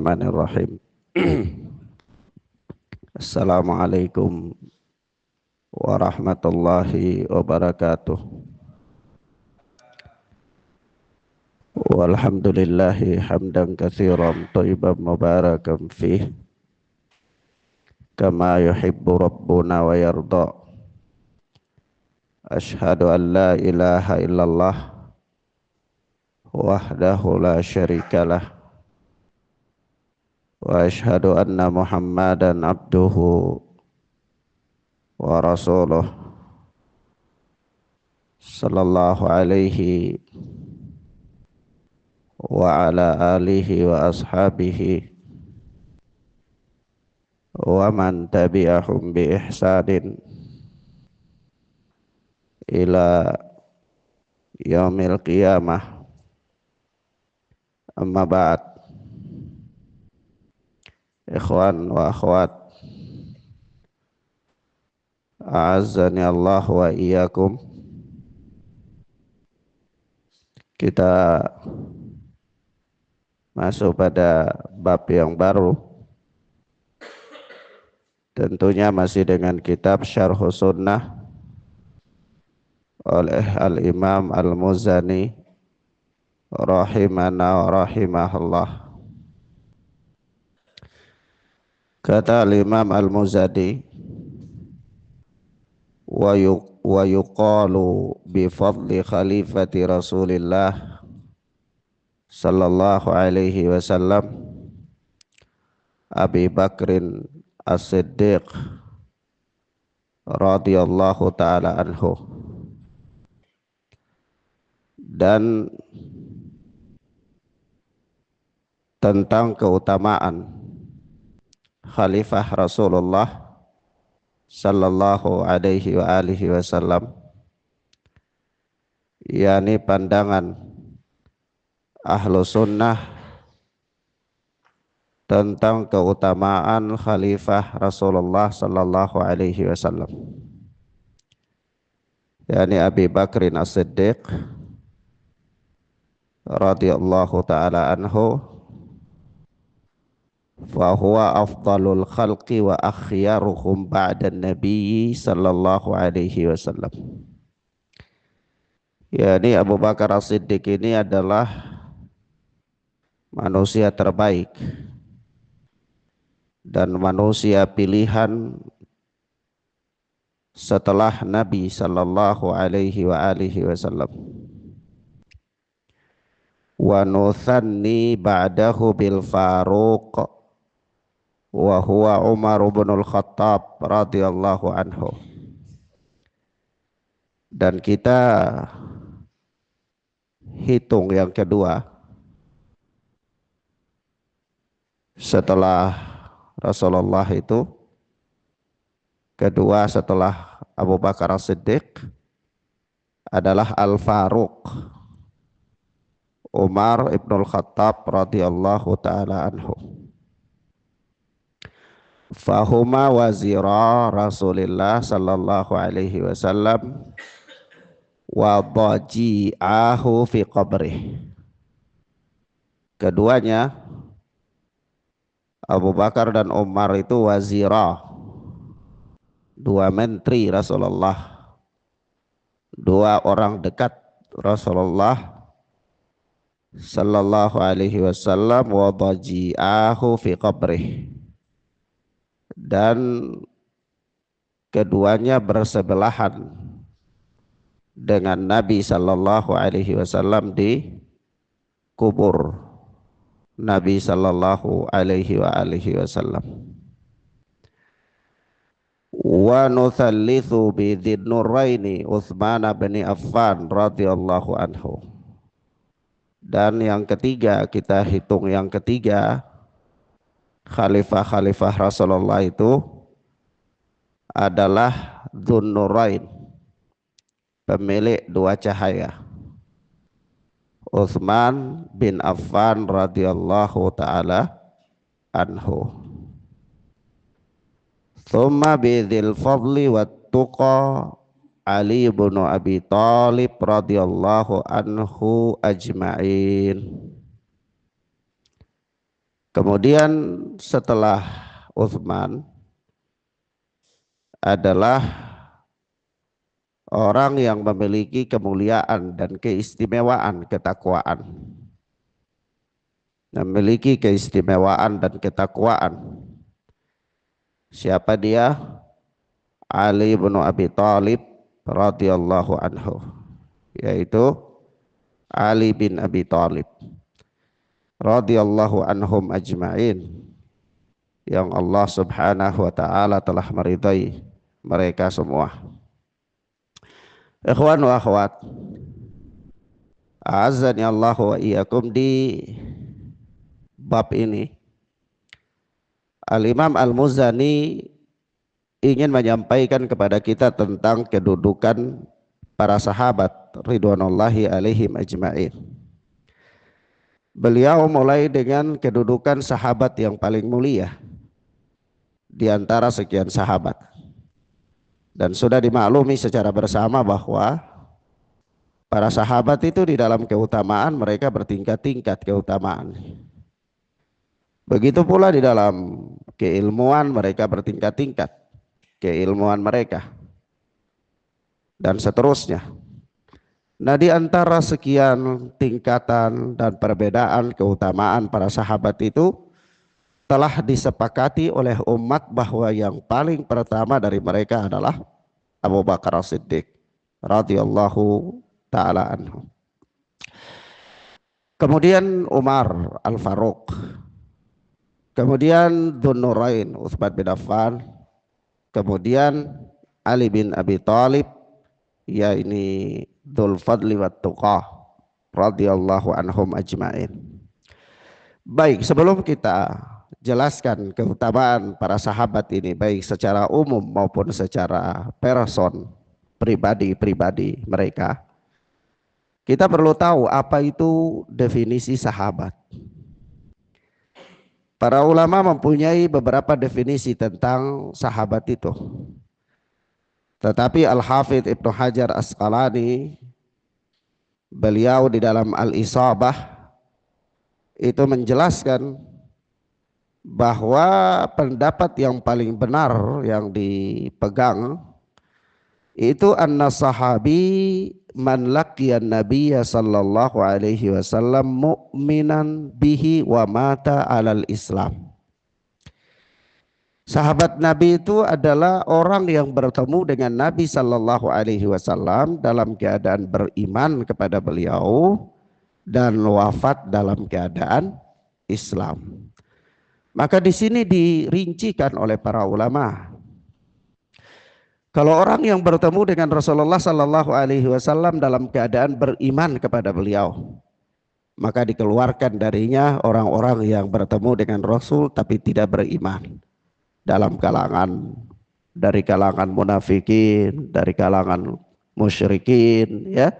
Bismillahirrahmanirrahim. Assalamualaikum warahmatullahi wabarakatuh. Walhamdulillahi hamdan katsiran thayyiban mubarakan fih kama yuhibbu rabbuna wa yarda. Ashhadu an la ilaha illallah wahdahu la syarikalah wa ashhadu anna Muhammadan abduhu wa rasuluh sallallahu alaihi wa ala alihi wa ashabihi wa man tabi'ahum bi ihsanin ila yaumil qiyamah. Amma ba'd. Ikhwan wa akhwat, a'azzani Allah wa iyyakum. Kita masuk pada bab yang baru, tentunya masih dengan kitab Syarhus Sunnah oleh Al-Imam Al-Muzani rahimana wa rahimahullah. Kata Al-Imam Al-Muzani, wa yuqalu bi fadli khalifati Rasulillah sallallahu alaihi wasallam Abi Bakrin As-Siddiq radhiyallahu taala anhu. Dan tentang keutamaan Khalifah Rasulullah sallallahu alaihi wa alihi wasallam, yakni pandangan ahlu sunnah tentang keutamaan Khalifah Rasulullah sallallahu alaihi wasallam, yakni Abi Bakrin As-Siddiq radhiyallahu taala anhu, fa huwa afdalul khalqi wa akhyaruhum ba'da nabiyyi sallallahu alaihi wasallam. Yani Abu Bakar As-Siddiq ini adalah manusia terbaik dan manusia pilihan setelah Nabi sallallahu alaihi wa alihi wasallam. Wa nuthanni ba'dahu bil Faruq wa huwa Umar bin Al-Khattab radhiyallahu anhu. Dan kita hitung yang kedua setelah Rasulullah itu, kedua setelah Abu Bakar As-Siddiq adalah Al-Faruq Umar ibn Al-Khattab radhiyallahu ta'ala anhu. Fahuma wazira Rasulillah sallallahu alaihi wasallam wa dhaji'ahu fi qabrih. Keduanya, Abu Bakar dan Umar, itu wazira, dua menteri Rasulullah, dua orang dekat Rasulullah sallallahu alaihi wasallam, wa dhaji'ahu fi qabrih, dan keduanya bersebelahan dengan Nabi sallallahu alaihi wasallam di kubur Nabi sallallahu alaihi wa alihi wasallam. Wa nuthallithu bi Dzinnuraini Utsman bin Affan radhiyallahu anhu. Dan yang ketiga, kita hitung yang ketiga, khalifah-khalifah Rasulullah itu adalah Dzinnurain, pemilik dua cahaya, Utsman bin Affan radhiyallahu taala anhu. Tsumma bidzil fadli wat tuqa Ali bin Abi Thalib radhiyallahu anhu ajma'in. Kemudian setelah Utsman adalah orang yang memiliki kemuliaan dan keistimewaan ketakwaan. Memiliki keistimewaan dan ketakwaan. Siapa dia? Ali bin Abi Thalib radhiyallahu anhu, yaitu Ali bin Abi Thalib radhiyallahu anhum ajma'in, yang Allah subhanahu wa ta'ala telah meridai mereka semua. Ikhwan wa akhwat, a'azzani Allah wa iyyakum, di bab ini Al-Imam Al-Muzani ingin menyampaikan kepada kita tentang kedudukan para sahabat ridwanullahi alaihim ajma'in. Beliau mulai dengan kedudukan sahabat yang paling mulia di antara sekian sahabat. Dan sudah dimaklumi secara bersama bahwa para sahabat itu di dalam keutamaan mereka bertingkat-tingkat keutamaan. Begitu pula di dalam keilmuan mereka bertingkat-tingkat keilmuan mereka. Dan seterusnya. Nah, di antara sekian tingkatan dan perbedaan keutamaan para sahabat itu telah disepakati oleh umat bahwa yang paling pertama dari mereka adalah Abu Bakar As-Siddiq radhiyallahu taala anhu. Kemudian Umar Al-Faruq. Kemudian Dzun-Nurain Utsman bin Affan. Kemudian Ali bin Abi Thalib, ya ini Dzul Fadli wat Tuqah radhiyallahu anhum ajma'in. Baik, sebelum kita jelaskan keutamaan para sahabat ini baik secara umum maupun secara person pribadi-pribadi mereka, kita perlu tahu apa itu definisi sahabat. Para ulama mempunyai beberapa definisi tentang sahabat itu. Tetapi Al-Hafidz Ibnu Hajar Asqalani, beliau di dalam Al-Isabah itu menjelaskan bahwa pendapat yang paling benar yang dipegang itu anna sahabi man laqiyan nabiyya sallallahu alaihi wasallam mu'minan bihi wa mata alal Islam. Sahabat Nabi itu adalah orang yang bertemu dengan Nabi sallallahu alaihi wasallam dalam keadaan beriman kepada beliau dan wafat dalam keadaan Islam. Maka di sini dirincikan oleh para ulama. Kalau orang yang bertemu dengan Rasulullah sallallahu alaihi wasallam dalam keadaan beriman kepada beliau, maka dikeluarkan darinya orang-orang yang bertemu dengan Rasul tapi tidak beriman. Dalam dari kalangan munafikin, dari kalangan musyrikin, ya,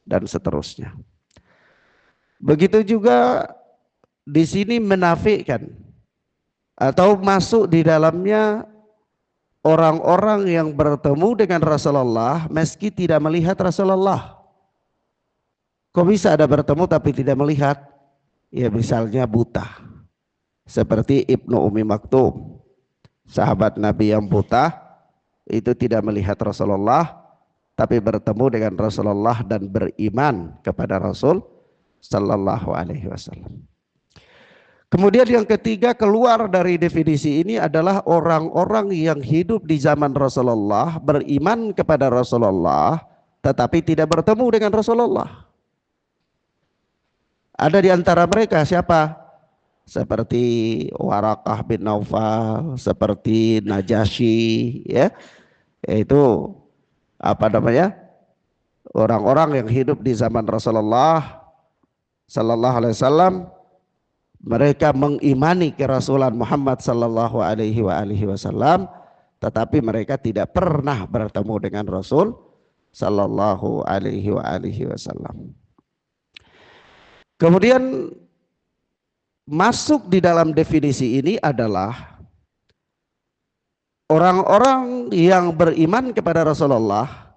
dan seterusnya. Begitu juga di sini menafikan atau masuk di dalamnya orang-orang yang bertemu dengan Rasulullah meski tidak melihat Rasulullah. Kok bisa ada bertemu tapi tidak melihat? Ya misalnya buta. Seperti Ibnu Ummi Maktum, sahabat Nabi yang buta, itu tidak melihat Rasulullah tapi bertemu dengan Rasulullah dan beriman kepada Rasul sallallahu alaihi wasallam. Kemudian yang ketiga, keluar dari definisi ini adalah orang-orang yang hidup di zaman Rasulullah, beriman kepada Rasulullah tetapi tidak bertemu dengan Rasulullah. Ada di antara mereka siapa? Seperti Waraqah bin Naufal, seperti Najasyi, ya, yaitu orang-orang yang hidup di zaman Rasulullah sallallahu alaihi wasallam. Mereka mengimani kerasulan Muhammad sallallahu alaihi wasallam, tetapi mereka tidak pernah bertemu dengan Rasul sallallahu alaihi wasallam. Kemudian masuk di dalam definisi ini adalah orang-orang yang beriman kepada Rasulullah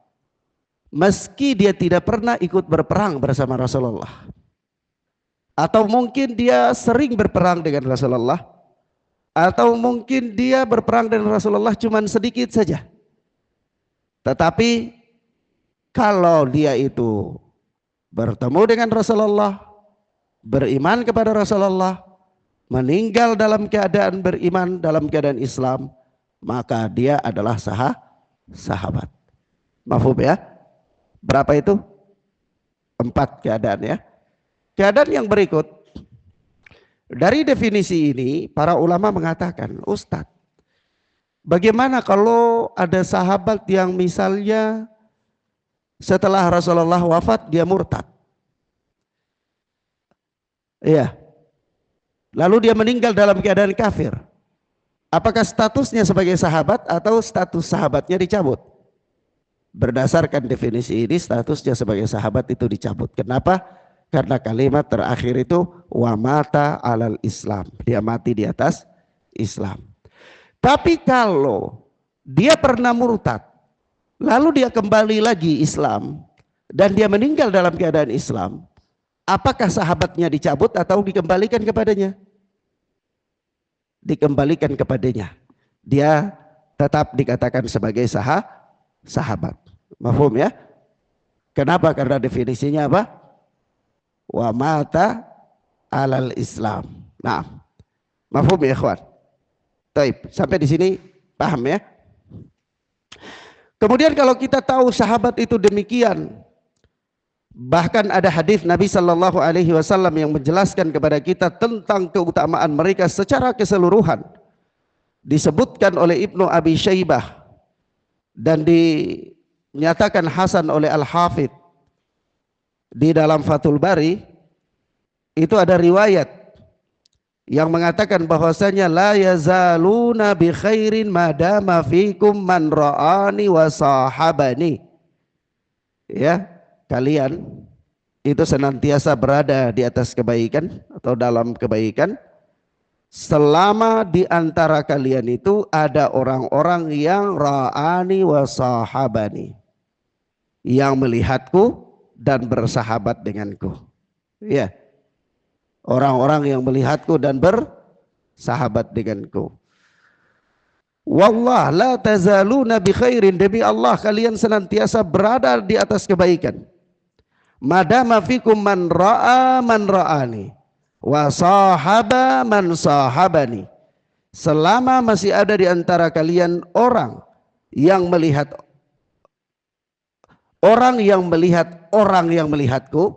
meski dia tidak pernah ikut berperang bersama Rasulullah. Atau mungkin dia sering berperang dengan Rasulullah, atau mungkin dia berperang dengan Rasulullah cuman sedikit saja. Tetapi kalau dia itu bertemu dengan Rasulullah, beriman kepada Rasulullah, meninggal dalam keadaan beriman, dalam keadaan Islam, maka dia adalah sahabat. Mafhum ya? Berapa itu? 4 keadaan ya. Keadaan yang berikut, dari definisi ini para ulama mengatakan, Ustadz, bagaimana kalau ada sahabat yang misalnya setelah Rasulullah wafat dia murtad? Iya. Lalu dia meninggal dalam keadaan kafir. Apakah statusnya sebagai sahabat atau status sahabatnya dicabut? Berdasarkan definisi ini, statusnya sebagai sahabat itu dicabut. Kenapa? Karena kalimat terakhir itu wa mata alal Islam. Dia mati di atas Islam. Tapi kalau dia pernah murtad, lalu dia kembali lagi Islam dan dia meninggal dalam keadaan Islam, apakah sahabatnya dicabut atau dikembalikan kepadanya? Dikembalikan kepadanya. Dia tetap dikatakan sebagai sahabat. Mafhum ya? Kenapa? Karena definisinya apa? Wa mata alal Islam. Nah, mafhum ya ikhwan? Taib, sampai di sini paham ya? Kemudian kalau kita tahu sahabat itu demikian, bahkan ada hadis Nabi Shallallahu Alaihi Wasallam yang menjelaskan kepada kita tentang keutamaan mereka secara keseluruhan. Disebutkan oleh Ibnu Abi Syaibah dan dinyatakan hasan oleh Al-Hafidh di dalam Fathul Bari. Itu ada riwayat yang mengatakan bahwasanya la yazaluna bi khairin madama fikum man ra'ani wa sahabani. Ya, kalian itu senantiasa berada di atas kebaikan atau dalam kebaikan selama di antara kalian itu ada orang-orang yang ra'ani wa sahabani, yang melihatku dan bersahabat denganku. Ya, orang-orang yang melihatku dan bersahabat denganku. Wallah la tazaluna bi khairin, demi Allah kalian senantiasa berada di atas kebaikan. Madama fikum man ra'a man ra'ani wa sahaba man sahabani, selama masih ada di antara kalian orang yang melihat orang yang melihatku.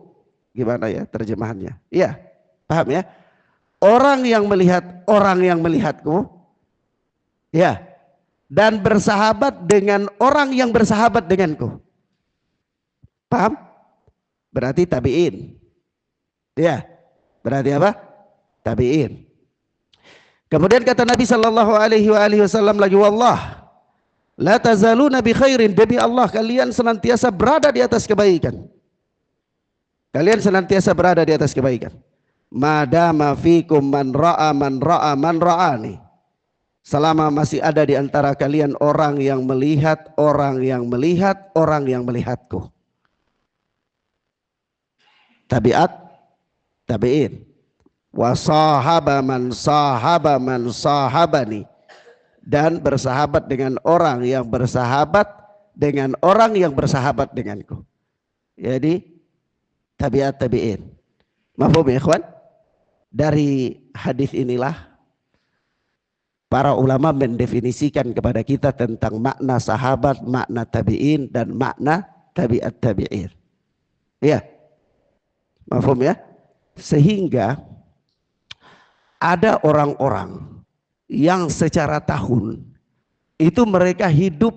Gimana ya terjemahannya? Iya, paham ya? Orang yang melihat orang yang melihatku, ya, dan bersahabat dengan orang yang bersahabat denganku. Paham? Berarti tabi'in. Ya, berarti apa? Tabi'in. Kemudian kata Nabi Shallallahu Alaihi Wasallam lagi, wallah la tazaluna bi khairin, demi Allah kalian senantiasa berada di atas kebaikan. Kalian senantiasa berada di atas kebaikan. Madama fikum man ra'a man ra'a man ra'ani, selama masih ada di antara kalian orang yang melihat orang yang melihat orang yang melihatku. Tabiat, tabi'in. Wa sahaba man sahabani, dan bersahabat dengan orang yang bersahabat dengan orang yang bersahabat denganku. Jadi tabiat tabi'in. Mafhum ya ikhwan? Dari hadis inilah para ulama mendefinisikan kepada kita tentang makna sahabat, makna tabi'in, dan makna tabiat tabi'in. Ya, mafhum ya? Sehingga ada orang-orang yang secara tahun itu mereka hidup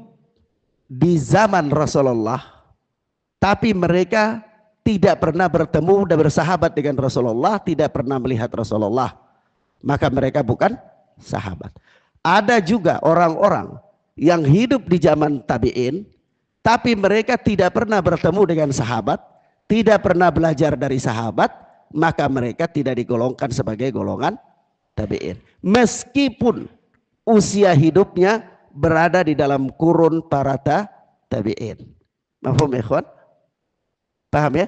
di zaman Rasulullah, tapi mereka tidak pernah bertemu dan bersahabat dengan Rasulullah, tidak pernah melihat Rasulullah, maka mereka bukan sahabat. Ada juga orang-orang yang hidup di zaman tabi'in, tapi mereka tidak pernah bertemu dengan sahabat, tidak pernah belajar dari sahabat, maka mereka tidak digolongkan sebagai golongan tabi'in, meskipun usia hidupnya berada di dalam kurun para tabi'in. Mafhum ikhwan? Paham ya?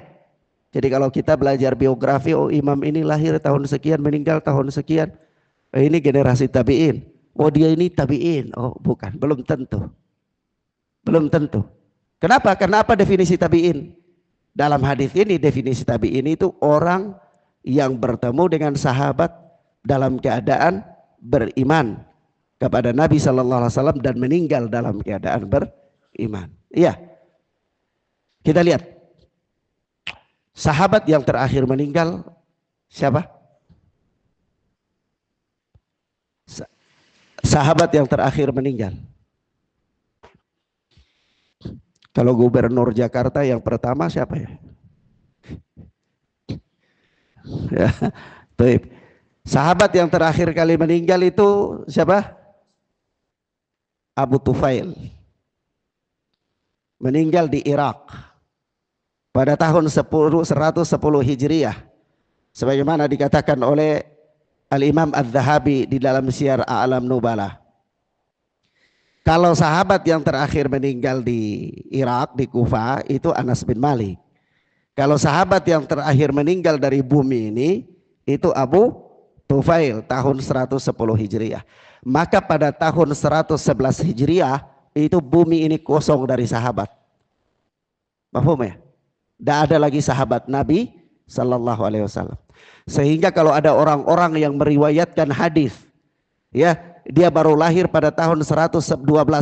Jadi kalau kita belajar biografi, oh imam ini lahir tahun sekian, meninggal tahun sekian, ini generasi tabi'in. Oh dia ini tabi'in. Oh bukan, belum tentu. Belum tentu. Kenapa? Karena apa definisi tabi'in? Dalam hadis ini definisi tabi'in itu orang yang bertemu dengan sahabat dalam keadaan beriman kepada Nabi Sallallahu Alaihi Wasallam dan meninggal dalam keadaan beriman. Iya. Kita lihat. Sahabat yang terakhir meninggal siapa? Sahabat yang terakhir meninggal. Kalau gubernur Jakarta yang pertama siapa ya? Ya, baik. Sahabat yang terakhir kali meninggal itu siapa? Abu Tufail. Meninggal di Irak pada tahun 110 Hijriah. Sebagaimana dikatakan oleh Al-Imam Az-Zahabi di dalam Syiar A'lam Nubala. Kalau sahabat yang terakhir meninggal di Irak, di Kufa, itu Anas bin Malik. Kalau sahabat yang terakhir meninggal dari bumi ini, itu Abu Tufail, tahun 110 Hijriah. Maka pada tahun 111 Hijriah, itu bumi ini kosong dari sahabat. Paham ya? Tidak ada lagi sahabat Nabi Sallallahu Alaihi Wasallam. Sehingga kalau ada orang-orang yang meriwayatkan hadis, ya, dia baru lahir pada tahun 112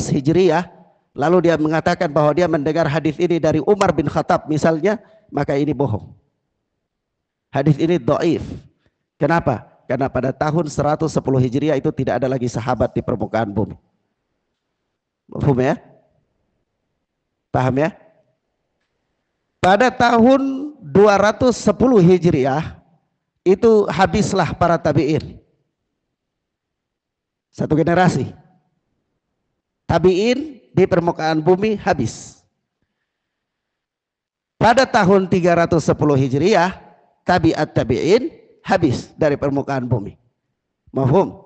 Hijriah, lalu dia mengatakan bahwa dia mendengar hadis ini dari Umar bin Khattab misalnya, maka ini bohong. Hadis ini dhaif. Kenapa? Karena pada tahun 110 Hijriah itu tidak ada lagi sahabat di permukaan bumi. Paham ya? Paham ya? Pada tahun 210 Hijriah itu habislah para tabi'in. Satu generasi. Tabi'in di permukaan bumi habis. Pada tahun 310 Hijriah, tabi'at tabi'in habis dari permukaan bumi. Mafhum?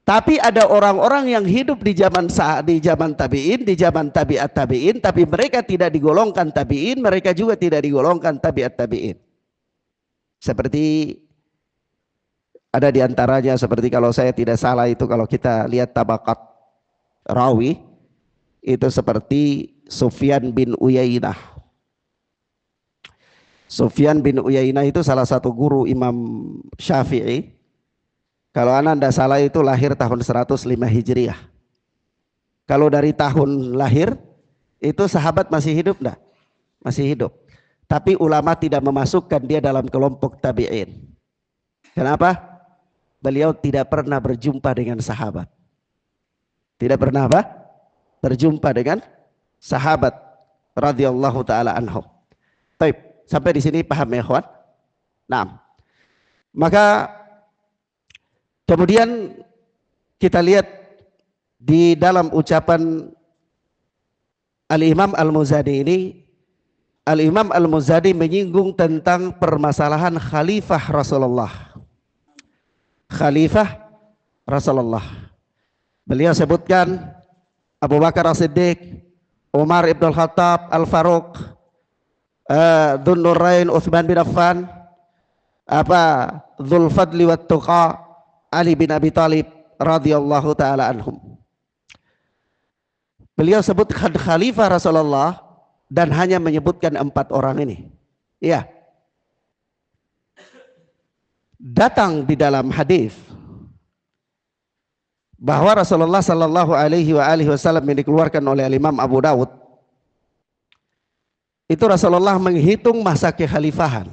Tapi ada orang-orang yang hidup di zaman tabi'in, di zaman tabi'at tabi'in, tapi mereka tidak digolongkan tabi'in, mereka juga tidak digolongkan tabi'at tabi'in. Seperti ada di antaranya, seperti kalau saya tidak salah itu kalau kita lihat tabaqat rawi, itu seperti Sufyan bin Uyainah. Sufyan bin Uyainah itu salah satu guru Imam Syafi'i. Kalau anda tidak salah itu lahir tahun 105 Hijriah. Kalau dari tahun lahir itu sahabat masih hidup enggak? Masih hidup. Tapi ulama tidak memasukkan dia dalam kelompok tabi'in. Kenapa? Beliau tidak pernah berjumpa dengan sahabat. Tidak pernah apa? Berjumpa dengan sahabat radhiyallahu taala anhum. Baik, sampai di sini paham ya, ikhwan? Nah, maka kemudian kita lihat di dalam ucapan Al-Imam Al-Muzadi ini, Al-Imam Al-Muzadi menyinggung tentang permasalahan khalifah Rasulullah. Khalifah Rasulullah. Beliau sebutkan Abu Bakar As-Siddiq, Umar Ibn Al-Khattab, Al-Faruq, Dzun Nurain Utsman bin Affan, Dzul Fadli wat Tuqa, Ali bin Abi Thalib radhiyallahu taala anhum. Beliau sebutkan khalifah Rasulullah dan hanya menyebutkan 4 orang ini. Iya. Datang di dalam hadis bahwa Rasulullah sallallahu alaihi wasallam yang dikeluarkan oleh Imam Abu Dawud, itu Rasulullah menghitung masa kekhalifahan.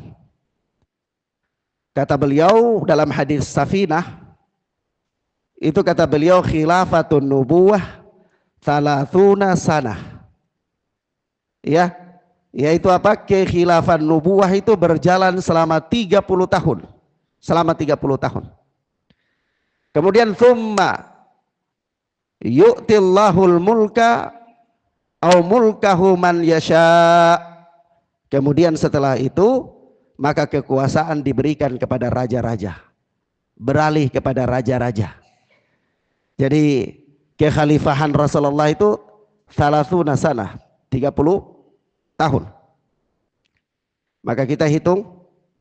Kata beliau dalam hadis Safinah, itu kata beliau khilafatun nubuwah 30 sanah. Ya, yaitu apa? Kekhilafan nubuwah itu berjalan selama 30 tahun. Selama 30 tahun. Kemudian thumma yu'tillahul mulka au mulkahu man yasha. Kemudian setelah itu maka kekuasaan diberikan kepada raja-raja. Beralih kepada raja-raja. Jadi kekhalifahan Rasulullah itu 30 sanah, 30 tahun. Maka kita hitung,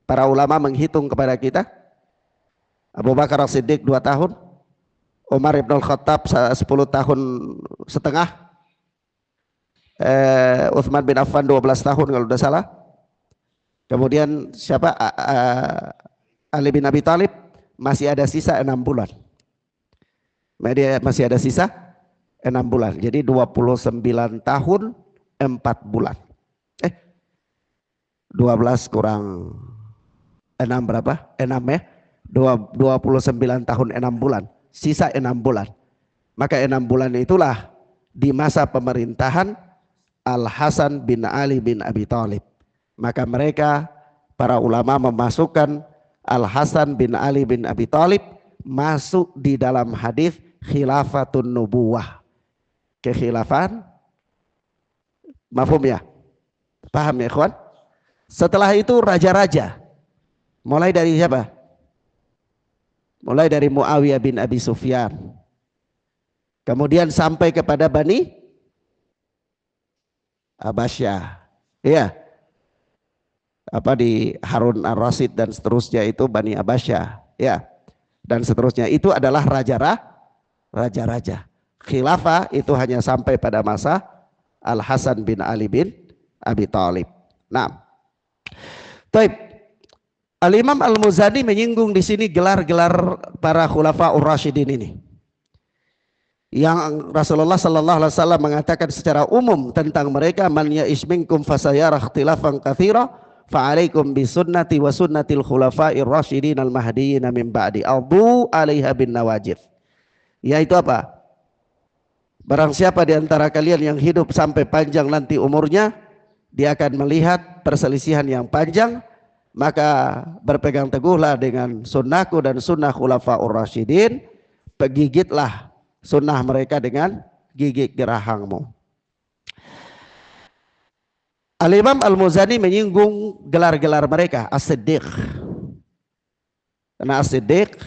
para ulama menghitung kepada kita, Abu Bakar As-Siddiq 2 tahun, Umar Ibn Al-Khattab 10 tahun setengah, Uthman bin Affan 12 tahun kalau tidak salah. Kemudian siapa? Ali bin Abi Thalib masih ada sisa 6 bulan. Masih ada sisa 6 bulan. Jadi 29 tahun 4 bulan. 12 kurang 6 berapa? 6 ya. 29 tahun 6 bulan. Sisa 6 bulan. Maka 6 bulan itulah di masa pemerintahan Al-Hasan bin Ali bin Abi Thalib. Maka mereka para ulama memasukkan Al-Hasan bin Ali bin Abi Thalib masuk di dalam hadis khilafatun nubuwah. Kekhilafan, mafhum ya? Paham ya ikhwan? Setelah itu raja-raja. Mulai dari siapa? Mulai dari Muawiyah bin Abi Sufyan. Kemudian sampai kepada Bani Abbasiyah. Iya. Apa di Harun Ar-Rasyid dan seterusnya itu Bani Abbasiyah. Ya. Dan seterusnya itu adalah raja-raja. Khilafah itu hanya sampai pada masa Al-Hasan bin Ali bin Abi Thalib. Nah, taib. Al-Imam Al-Muzani menyinggung di sini gelar-gelar para khulafaur rasyidin ini. Yang Rasulullah sallallahu alaihi wasallam mengatakan secara umum tentang mereka, man ya'ish minkum fasayara ikhtilafan katsira fa alaikum bi sunnati wa sunnatil khulafa'ir rasyidin al-mahdiyyin min ba'di adhu 'alaiha bin nawajid. Yaitu apa? Barang siapa di antara kalian yang hidup sampai panjang nanti umurnya, dia akan melihat perselisihan yang panjang, maka berpegang teguhlah dengan sunnahku dan sunnah khulafaur rasyidin, pegigitlah sunnah mereka dengan gigi gerahangmu. Al-Imam Al-Muzani menyinggung gelar-gelar mereka, As-Siddiq. Karena As-Siddiq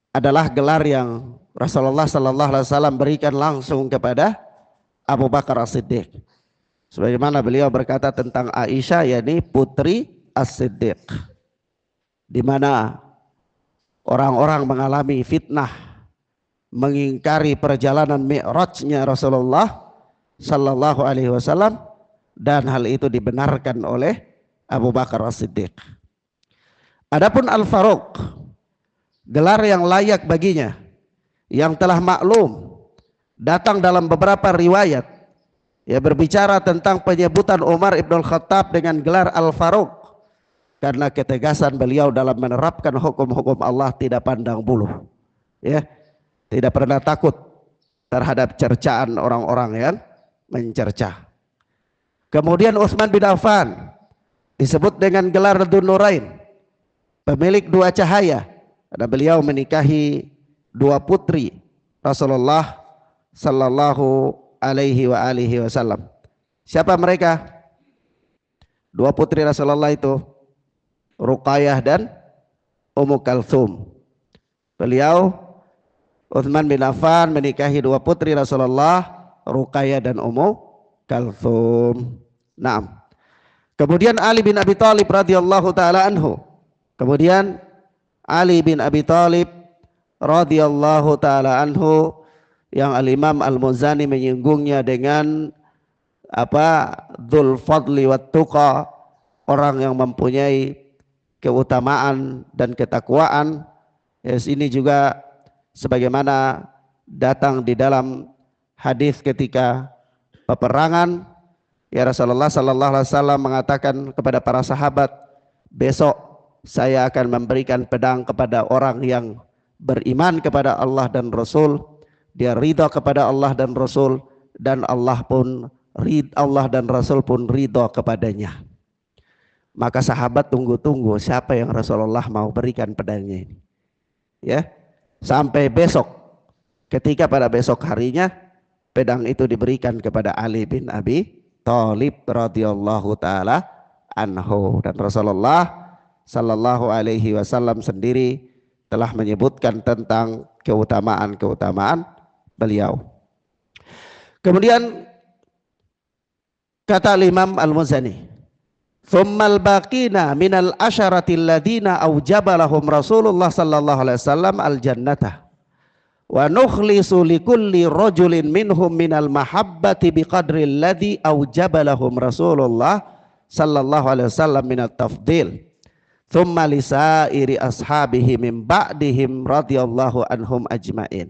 adalah gelar yang Rasulullah sallallahu alaihi wasallam berikan langsung kepada Abu Bakar As-Siddiq. Sebagaimana beliau berkata tentang Aisyah, yakni putri As-Siddiq. Di mana orang-orang mengalami fitnah, mengingkari perjalanan Mi'rajnya Rasulullah sallallahu alaihi wasallam, dan hal itu dibenarkan oleh Abu Bakar As-Siddiq. Adapun Al-Faruq, gelar yang layak baginya, yang telah maklum datang dalam beberapa riwayat ya berbicara tentang penyebutan Umar Ibn Khattab dengan gelar Al-Faruq karena ketegasan beliau dalam menerapkan hukum-hukum Allah, tidak pandang bulu, ya, tidak pernah takut terhadap cercaan orang-orang yang mencerca. Kemudian Utsman bin Affan disebut dengan gelar Dzun Nurain, pemilik 2 cahaya, karena beliau menikahi 2 putri Rasulullah sallallahu alaihi wa alihi wasallam. Siapa mereka? 2 putri Rasulullah itu Ruqayyah dan Ummu Kalthum. Beliau Utsman bin Affan menikahi 2 putri Rasulullah, Ruqayyah dan Ummu Kalthum. Naam. Kemudian Ali bin Abi Thalib radhiyallahu taala anhu. Kemudian Ali bin Abi Thalib radhiyallahu taala anhu yang Al-Imam Al-Muzani menyinggungnya dengan apa? Dzul fadli wat tuqa, orang yang mempunyai keutamaan dan ketakwaan. Yes, ini juga sebagaimana datang di dalam hadis ketika peperangan, ya Rasulullah sallallahu alaihi wasallam mengatakan kepada para sahabat, besok saya akan memberikan pedang kepada orang yang beriman kepada Allah dan Rasul, dia ridha kepada Allah dan Rasul, dan Allah dan Rasul pun ridha kepadanya. Maka sahabat tunggu-tunggu siapa yang Rasulullah mau berikan pedangnya ini, ya, sampai besok. Ketika pada besok harinya pedang itu diberikan kepada Ali bin Abi Thalib radhiyallahu taala anhu, dan Rasulullah sallallahu alaihi wasallam sendiri telah menyebutkan tentang keutamaan-keutamaan beliau. Kemudian kata Imam Al-Muzani, Thummal baqina minal asyaratil ladina aujaba lahum Rasulullah sallallahu alaihi wasallam al jannata wa nukhlisu likulli rajulin minhum minal mahabbati biqadri alladhi aujaba lahum Rasulullah sallallahu alaihi wasallam minat tafdil thumma lisairi ashabihi min ba'dihim radhiyallahu anhum ajmain.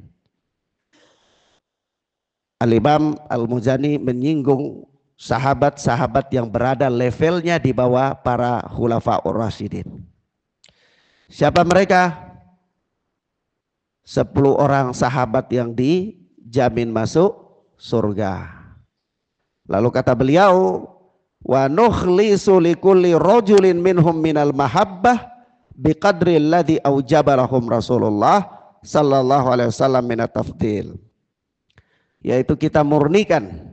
Al-Imam Al-Muzani menyinggung sahabat-sahabat yang berada levelnya di bawah para khulafaur rasyidin. Siapa mereka? 10 orang sahabat yang dijamin masuk surga. Lalu kata beliau, wa nukhlisu likulli rajulin minhum minal mahabbah biqadri alladhi aujaba lahum Rasulullah sallallahu alaihi wasallam minat tafdil. Yaitu kita murnikan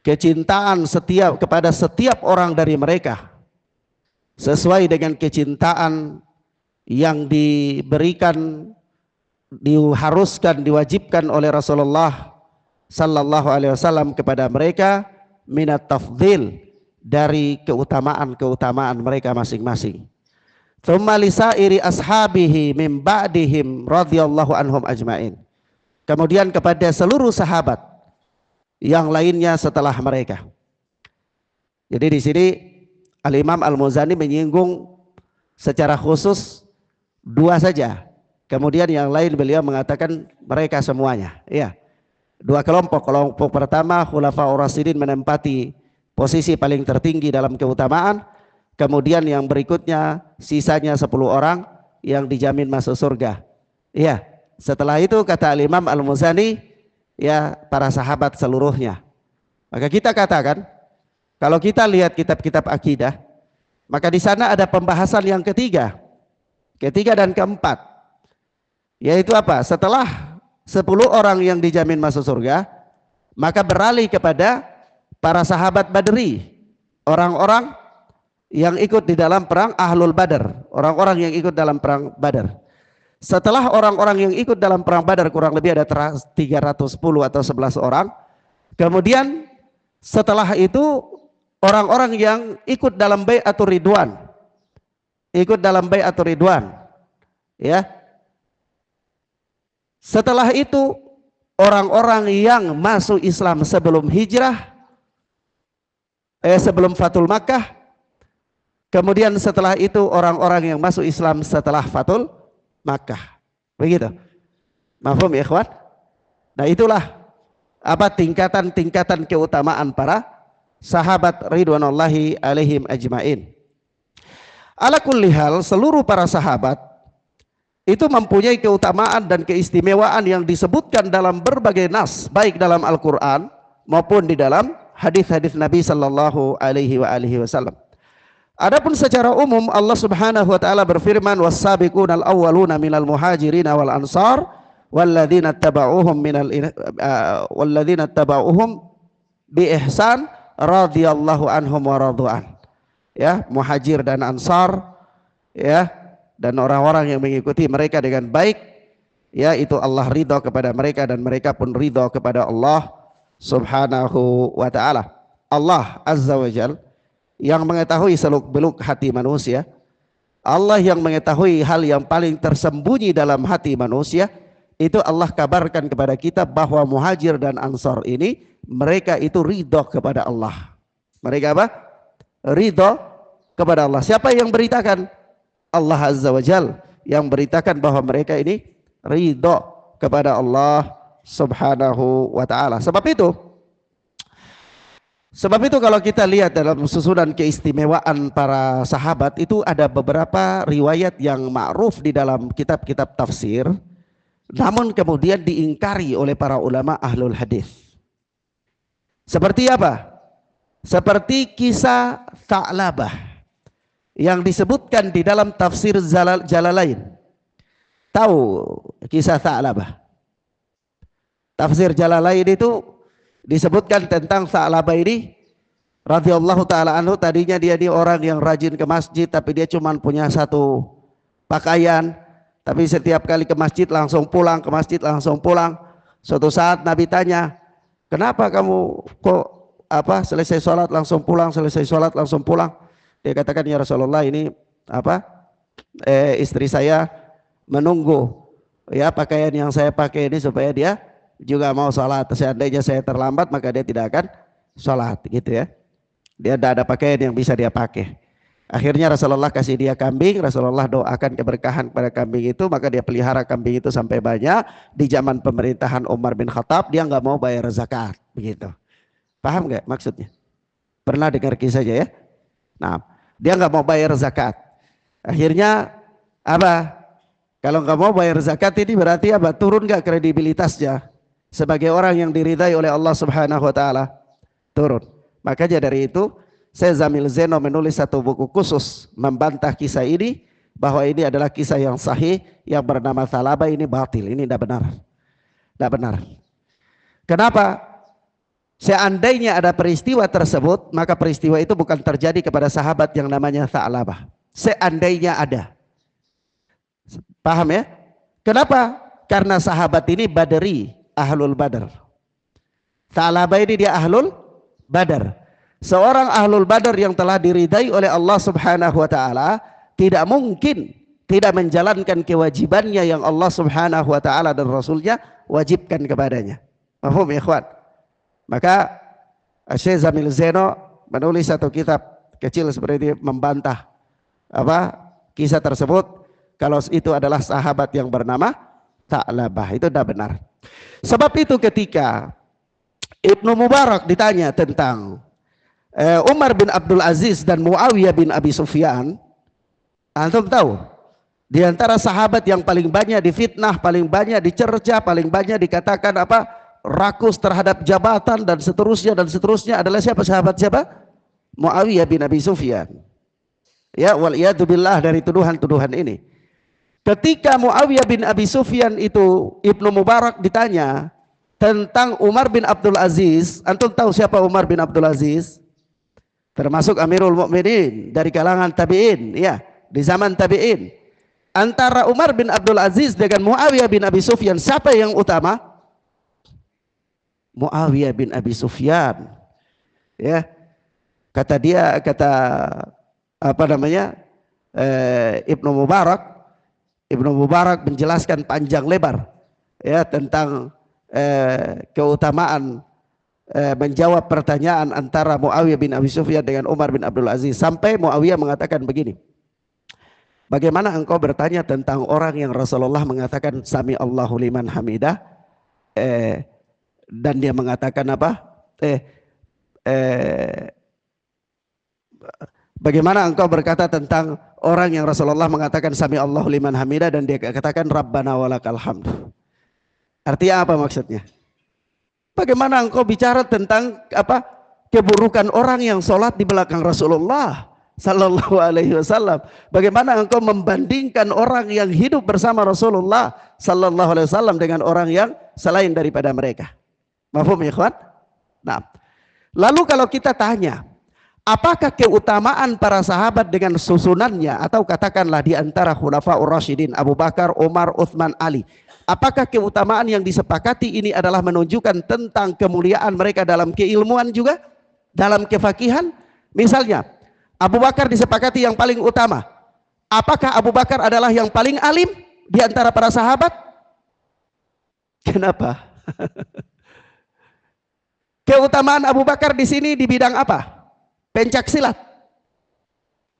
kecintaan kepada setiap orang dari mereka sesuai dengan kecintaan yang diberikan, diharuskan, diwajibkan oleh Rasulullah sallallahu alaihi wasallam kepada mereka minat tafdil, dari keutamaan mereka masing-masing. Tsumma lisairi ashabihi min ba'dihim radhiyallahu anhum ajmain. Kemudian kepada seluruh sahabat yang lainnya setelah mereka. Jadi di sini Al-Imam Al-Muzani menyinggung secara khusus 2 saja. Kemudian yang lain beliau mengatakan mereka semuanya. Ya. 2 kelompok. Kelompok pertama khulafaur rasyidin menempati posisi paling tertinggi dalam keutamaan. Kemudian yang berikutnya sisanya 10 orang yang dijamin masuk surga. Ya. Setelah itu kata Al-Imam Al-Muzani, ya, para sahabat seluruhnya. Maka kita katakan, kalau kita lihat kitab-kitab akidah, maka di sana ada pembahasan yang ketiga dan keempat, yaitu apa? Setelah 10 orang yang dijamin masuk surga, maka beralih kepada para sahabat Badri, orang-orang yang ikut di dalam perang Ahlul Badar, orang-orang yang ikut dalam perang Badar. Setelah orang-orang yang ikut dalam perang Badar kurang lebih ada 310 atau 11 orang. Kemudian setelah itu orang-orang yang ikut dalam bai'atur ridwan. Ikut dalam bai'atur ridwan. Ya. Setelah itu orang-orang yang masuk Islam sebelum hijrah, sebelum Fathul Makkah. Kemudian setelah itu orang-orang yang masuk Islam setelah Fathul Makkah. Begitu. Mafhum ya ikhwan? Nah itulah apa tingkatan-tingkatan keutamaan para sahabat ridwanullahi alaihim ajmain. Ala kulli hal, seluruh para sahabat itu mempunyai keutamaan dan keistimewaan yang disebutkan dalam berbagai nas, baik dalam Al-Quran maupun di dalam hadis-hadis Nabi sallallahu alaihi wasallam. Adapun secara umum Allah Subhanahu wa taala berfirman, was-sabiqunal awwaluna minal muhajirin wal ansar walladzina tabauhum bi ihsan radhiyallahu anhum wa radu'an. Ya, muhajir dan ansar, ya, dan orang-orang yang mengikuti mereka dengan baik, ya, itu Allah ridha kepada mereka dan mereka pun ridha kepada Allah Subhanahu wa taala. Allah Azza wa Jalla yang mengetahui seluk-beluk hati manusia, Allah yang mengetahui hal yang paling tersembunyi dalam hati manusia, itu Allah kabarkan kepada kita bahwa muhajir dan ansar ini mereka itu ridho kepada Allah. Mereka apa? Ridho kepada Allah. Siapa yang beritakan? Allah Azza wa Jal yang beritakan bahwa mereka ini ridho kepada Allah Subhanahu wa ta'ala. Sebab itu kalau kita lihat dalam susunan keistimewaan para sahabat itu ada beberapa riwayat yang ma'ruf di dalam kitab-kitab tafsir, namun kemudian diingkari oleh para ulama ahlul hadis. Seperti apa? Seperti kisah Tha'labah yang disebutkan di dalam tafsir Jalalain. Tahu kisah Tha'labah? Tafsir Jalalain itu disebutkan tentang Tha'labah ini radhiyallahu taala anhu. Tadinya dia orang yang rajin ke masjid, tapi dia cuma punya 1 pakaian, tapi setiap kali ke masjid langsung pulang, ke masjid langsung pulang. Suatu saat Nabi tanya, kenapa kamu kok selesai sholat langsung pulang, selesai sholat langsung pulang. Dia katakan, ya Rasulullah, ini istri saya menunggu ya pakaian yang saya pakai ini supaya dia juga mau sholat. Seandainya saya terlambat maka dia tidak akan sholat, gitu ya. Dia tidak ada pakaian yang bisa dia pakai. Akhirnya Rasulullah kasih dia kambing. Rasulullah doakan keberkahan pada kambing itu, maka dia pelihara kambing itu sampai banyak. Di zaman pemerintahan Umar bin Khattab dia nggak mau bayar zakat, begitu. Paham nggak maksudnya? Pernah dengar kisahnya ya? Nah, dia nggak mau bayar zakat. Akhirnya kalau nggak mau bayar zakat ini berarti turun nggak kredibilitasnya sebagai orang yang diridai oleh Allah Subhanahu Wa Taala? Turun. Makanya dari itu Syekh Zamil Zaino menulis satu buku khusus membantah kisah ini, bahwa ini adalah kisah yang sahih, yang bernama Thalabah ini batil, ini tidak benar. Tidak benar. Kenapa? Seandainya ada peristiwa tersebut, maka peristiwa itu bukan terjadi kepada sahabat yang namanya Thalabah. Seandainya ada. Paham ya? Kenapa? Karena sahabat ini Badri, Ahlul Badar. Thalabah ini dia Ahlul Badar. Seorang Ahlul Badar yang telah diridai oleh Allah Subhanahu Wa Taala tidak mungkin tidak menjalankan kewajibannya yang Allah Subhanahu Wa Taala dan Rasulnya wajibkan kepadanya. Paham ya ikhwan? Maka Syekh Zamil Zaino menulis satu kitab kecil seperti ini membantah kisah tersebut, kalau itu adalah sahabat yang bernama Tha'labah. Itu tidak benar. Sebab itu ketika Ibnu Mubarak ditanya tentang Umar bin Abdul Aziz dan Muawiyah bin Abi Sufyan, antum tahu di antara sahabat yang paling banyak difitnah, paling banyak dicerca, paling banyak dikatakan rakus terhadap jabatan dan seterusnya adalah siapa? Sahabat siapa? Muawiyah bin Abi Sufyan. Ya, wal iyadu billah dari tuduhan-tuduhan ini. Ketika Muawiyah bin Abi Sufyan itu, Ibnu Mubarak ditanya tentang Umar bin Abdul Aziz. Antum tahu siapa Umar bin Abdul Aziz? Termasuk Amirul Mukminin dari kalangan tabi'in, ya, di zaman tabi'in. Antara Umar bin Abdul Aziz dengan Muawiyah bin Abi Sufyan, siapa yang utama? Muawiyah bin Abi Sufyan. Ya. Kata Ibnu Mubarak menjelaskan panjang lebar ya tentang keutamaan menjawab pertanyaan antara Muawiyah bin Abi Sufyan dengan Umar bin Abdul Aziz, sampai Muawiyah mengatakan begini, bagaimana engkau bertanya tentang orang yang Rasulullah mengatakan sami Allahu liman hamidah, dan dia mengatakan bagaimana engkau berkata tentang orang yang Rasulullah mengatakan sami Allahu liman hamidah dan dia katakan Rabbana walakal hamd. Artinya apa maksudnya? Bagaimana engkau bicara tentang keburukan orang yang sholat di belakang Rasulullah Sallallahu Alaihi Wasallam? Bagaimana engkau membandingkan orang yang hidup bersama Rasulullah Sallallahu Alaihi Wasallam dengan orang yang selain daripada mereka? Mafhum ya ikhwan? Nah, lalu kalau kita tanya, apakah keutamaan para sahabat dengan susunannya, atau katakanlah di antara Khulafaur Rasyidin Abu Bakar, Umar, Utsman, Ali, apakah keutamaan yang disepakati ini adalah menunjukkan tentang kemuliaan mereka dalam keilmuan juga, dalam kefakihan? Misalnya Abu Bakar disepakati yang paling utama. Apakah Abu Bakar adalah yang paling alim di antara para sahabat? Kenapa? Keutamaan Abu Bakar di sini di bidang apa? Pencak silat.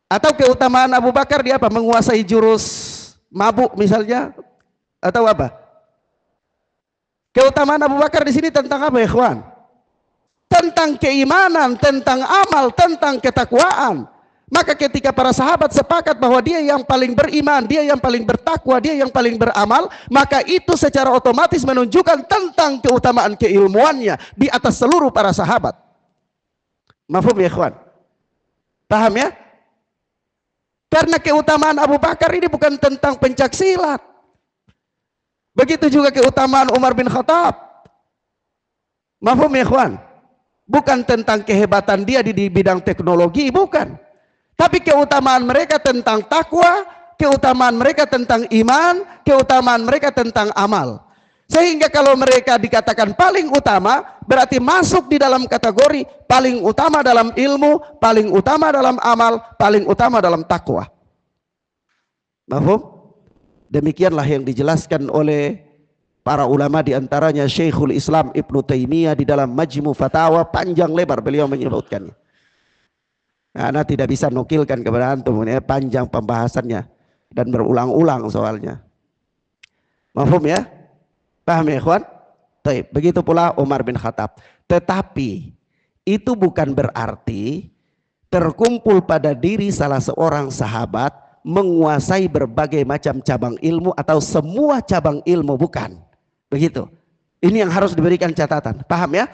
Atau keutamaan Abu Bakar di apa? Menguasai jurus mabuk misalnya, atau apa? Keutamaan Abu Bakar di sini tentang apa, ikhwan? Tentang keimanan, tentang amal, tentang ketakwaan. Maka ketika para sahabat sepakat bahwa dia yang paling beriman, dia yang paling bertakwa, dia yang paling beramal, maka itu secara otomatis menunjukkan tentang keutamaan keilmuannya di atas seluruh para sahabat. Mafhum ya ikhwan? Paham ya? Karena keutamaan Abu Bakar ini bukan tentang pencak silat. Begitu juga keutamaan Umar bin Khattab. Mafhum ya ikhwan? Bukan tentang kehebatan dia di bidang teknologi, bukan. Tapi keutamaan mereka tentang takwa, keutamaan mereka tentang iman, keutamaan mereka tentang amal. Sehingga kalau mereka dikatakan paling utama, berarti masuk di dalam kategori paling utama dalam ilmu, paling utama dalam amal, paling utama dalam takwa. Mahfum? Demikianlah yang dijelaskan oleh para ulama, diantaranya Syekhul Islam Ibnu Taimiyah di dalam Majmu Fatawa, panjang lebar beliau menyebutkannya. Nah, tidak bisa nukilkan kepada antum, ini panjang pembahasannya dan berulang-ulang soalnya. Mahfum ya? Paham ya ikhwan? Baik, begitu pula Umar bin Khattab. Tetapi itu bukan berarti terkumpul pada diri salah seorang sahabat menguasai berbagai macam cabang ilmu atau semua cabang ilmu, bukan. Begitu. Ini yang harus diberikan catatan. Paham ya?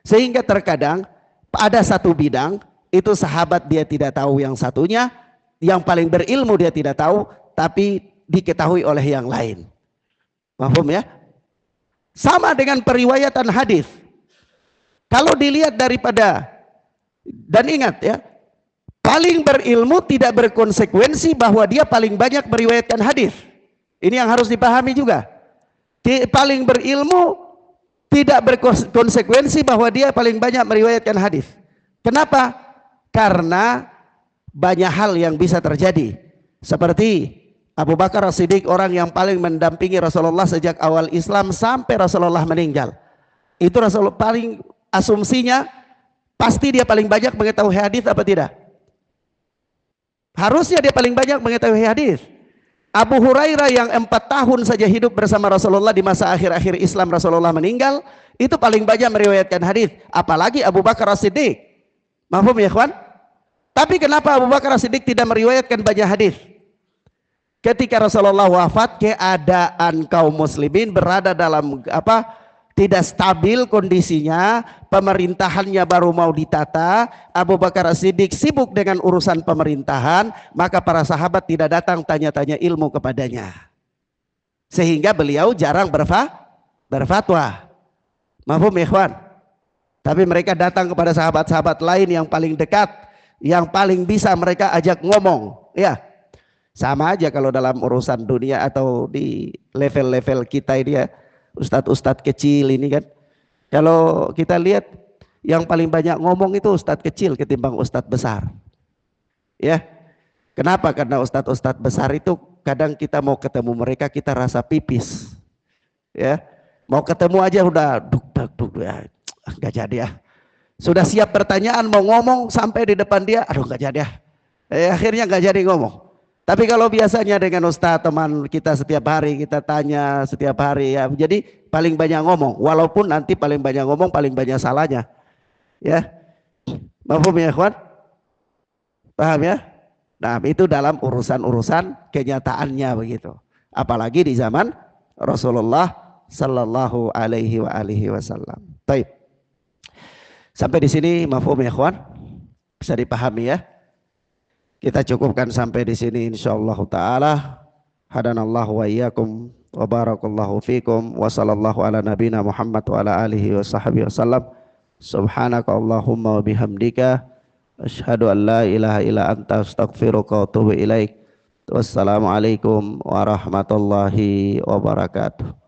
Sehingga terkadang ada satu bidang itu sahabat dia tidak tahu yang satunya, yang paling berilmu dia tidak tahu, tapi diketahui oleh yang lain. Paham ya? Sama dengan periwayatan hadis. Kalau dilihat daripada, dan ingat ya, paling berilmu tidak berkonsekuensi bahwa dia paling banyak meriwayatkan hadis. Ini yang harus dipahami juga. Paling berilmu tidak berkonsekuensi bahwa dia paling banyak meriwayatkan hadis. Kenapa? Karena banyak hal yang bisa terjadi. Seperti Abu Bakar As-Siddiq, orang yang paling mendampingi Rasulullah sejak awal Islam sampai Rasulullah meninggal. Itu Rasulullah paling, asumsinya pasti dia paling banyak mengetahui hadis apa tidak? Harusnya dia paling banyak mengetahui hadis. Abu Hurairah yang 4 tahun saja hidup bersama Rasulullah di masa akhir-akhir Islam Rasulullah meninggal, itu paling banyak meriwayatkan hadis. Apalagi Abu Bakar As-Siddiq. Mahfum ya ikhwan? Tapi kenapa Abu Bakar As-Siddiq tidak meriwayatkan banyak hadis? Ketika Rasulullah wafat, keadaan kaum muslimin berada dalam tidak stabil kondisinya, pemerintahannya baru mau ditata, Abu Bakar As-Siddiq sibuk dengan urusan pemerintahan, maka para sahabat tidak datang tanya-tanya ilmu kepadanya. Sehingga beliau jarang berfatwa. Mahfum ikhwan? Tapi mereka datang kepada sahabat-sahabat lain yang paling dekat, yang paling bisa mereka ajak ngomong. Ya, sama aja kalau dalam urusan dunia atau di level-level kita ini ya, ustadz-ustadz kecil ini kan. Kalau kita lihat yang paling banyak ngomong itu ustadz kecil ketimbang ustadz besar. Ya, kenapa? Karena ustadz-ustadz besar itu kadang kita mau ketemu mereka kita rasa pipis. Ya, mau ketemu aja udah duk ya. Nggak jadi ya. Sudah siap pertanyaan mau ngomong sampai di depan dia, aduh nggak jadi ya. Akhirnya nggak jadi ngomong. Tapi kalau biasanya dengan ustaz teman kita setiap hari kita tanya setiap hari ya, jadi paling banyak ngomong. Walaupun nanti paling banyak ngomong paling banyak salahnya. Ya, mahfum ya ikhwan? Paham ya? Nah itu dalam urusan-urusan kenyataannya begitu. Apalagi di zaman Rasulullah Sallallahu Alaihi Wasallam. Baik. Sampai di sini mafhum ya ikhwan? Bisa dipahami ya? Kita cukupkan sampai di sini insyaallah taala. Hadanallahu wa iyyakum wa barakallahu fikum wa sallallahu ala nabina Muhammad wa ala alihi wa sahbihi wasallam. Subhanaka Allahumma wa bihamdika asyhadu an la ilaha illa anta astaghfiruka wa atubu ilaik. Wassalamualaikum warahmatullahi wabarakatuh.